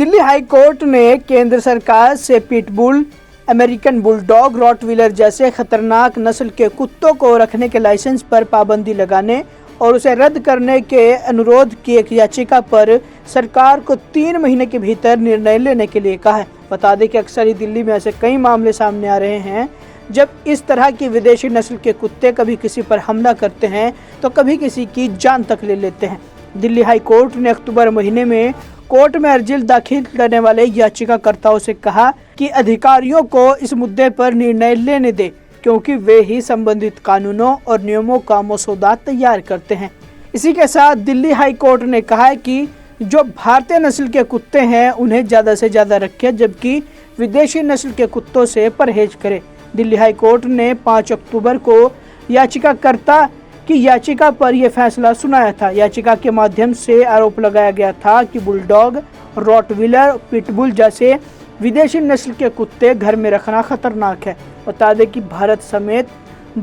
Delhi high court ने केंद्र सरकार से पिटबुल, अमेरिकन बुलडॉग, रॉटवीलर जैसे खतरनाक नस्ल के कुत्तों को रखने के लाइसेंस पर पाबंदी लगाने और उसे रद्द करने के अनुरोध की एक याचिका पर सरकार को 3 महीने के भीतर निर्णय लेने के लिए कहा है। बता दें कि अक्सर ही दिल्ली में ऐसे कई मामले सामने आ रहे हैं जब इस तरह की विदेशी नस्ल के कुत्ते कभी किसी पर हमला करते हैं तो कभी किसी की जान तक ले लेते हैं। दिल्ली हाई कोर्ट ने अक्टूबर महीने में कोर्ट में अर्जी दाखिल करने वाले याचिकाकर्ताओं से कहा कि अधिकारियों को इस मुद्दे पर निर्णय लेने दें, क्योंकि वे ही संबंधित कानूनों और नियमों का मसौदा तैयार करते हैं। इसी के साथ दिल्ली हाई कोर्ट ने कहा है कि जो भारतीय नस्ल के कुत्ते हैं उन्हें ज़्यादा से ज़्यादा रखें, जबकि विदेशी नस्ल के कुत्तों से परहेज करें। दिल्ली हाई कोर्ट ने 5 अक्टूबर को याचिकाकर्ता की याचिका पर यह फैसला सुनाया था। याचिका के माध्यम से आरोप लगाया गया था कि बुलडॉग, रॉटवीलर, पिटबुल जैसे विदेशी नस्ल के कुत्ते घर में रखना खतरनाक है। बता दें कि भारत समेत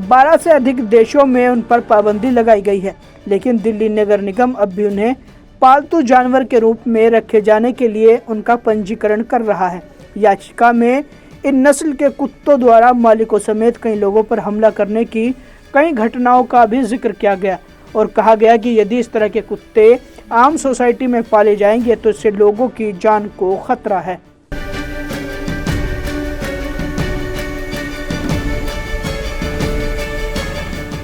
12 से अधिक देशों में उन पर पाबंदी लगाई गई है, लेकिन दिल्ली नगर निगम अब भी उन्हें पालतू जानवर के रूप में रखे जाने के लिए उनका पंजीकरण कर रहा है। याचिका में इन नस्ल के कुत्तों द्वारा मालिकों समेत कई लोगों पर हमला करने की कई घटनाओं का भी जिक्र किया गया और कहा गया कि यदि इस तरह के कुत्ते आम सोसाइटी में पाले जाएंगे तो इससे लोगों की जान को खतरा है।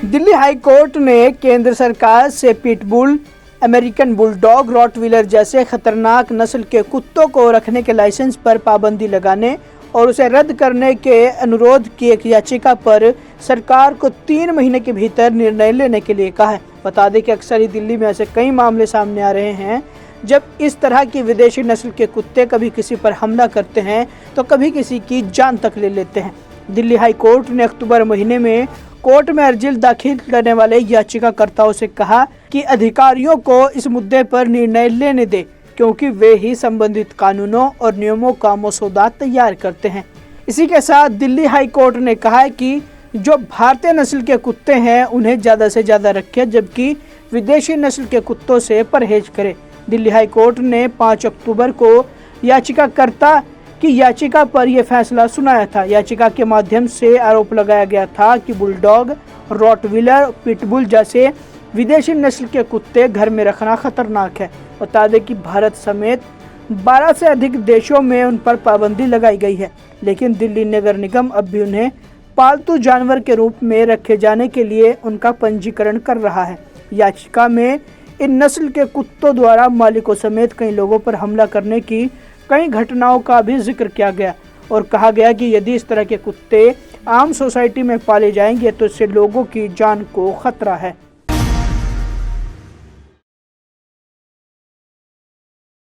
दिल्ली हाई कोर्ट ने केंद्र सरकार से पिटबुल, अमेरिकन बुलडॉग, रॉटवीलर जैसे खतरनाक नस्ल के कुत्तों को रखने के लाइसेंस पर पाबंदी लगाने और उसे रद्द करने के अनुरोध की एक याचिका पर सरकार को 3 महीने के भीतर निर्णय लेने के लिए कहा है। बता दें कि अक्सर ही दिल्ली में ऐसे कई मामले सामने आ रहे हैं जब इस तरह की विदेशी नस्ल के कुत्ते कभी किसी पर हमला करते हैं तो कभी किसी की जान तक ले लेते हैं। दिल्ली हाई कोर्ट ने अक्टूबर महीने में कोर्ट में अर्जी दाखिल करने वाले याचिकाकर्ताओं से कहा कि अधिकारियों को इस मुद्दे पर निर्णय लेने दें, क्योंकि वे ही संबंधित कानूनों और नियमों का मसौदा तैयार करते हैं। इसी के साथ दिल्ली हाई कोर्ट ने कहा है कि जो भारतीय नस्ल के कुत्ते हैं उन्हें ज़्यादा से ज़्यादा रखें, जबकि विदेशी नस्ल के कुत्तों से परहेज करें। दिल्ली हाई कोर्ट ने 5 अक्टूबर को याचिकाकर्ता की याचिका पर यह फैसला सुनाया था। याचिका के माध्यम से आरोप लगाया गया था कि बुलडॉग, रॉटवीलर, पिटबुल जैसे विदेशी नस्ल के कुत्ते घर में रखना खतरनाक है। बता दें कि भारत समेत 12 से अधिक देशों में उन पर पाबंदी लगाई गई है, लेकिन दिल्ली नगर निगम अब भी उन्हें पालतू जानवर के रूप में रखे जाने के लिए उनका पंजीकरण कर रहा है। याचिका में इन नस्ल के कुत्तों द्वारा मालिकों समेत कई लोगों पर हमला करने की कई घटनाओं का भी जिक्र किया गया और कहा गया कि यदि इस तरह के कुत्ते आम सोसाइटी में पाले जाएंगे तो इससे लोगों की जान को खतरा है।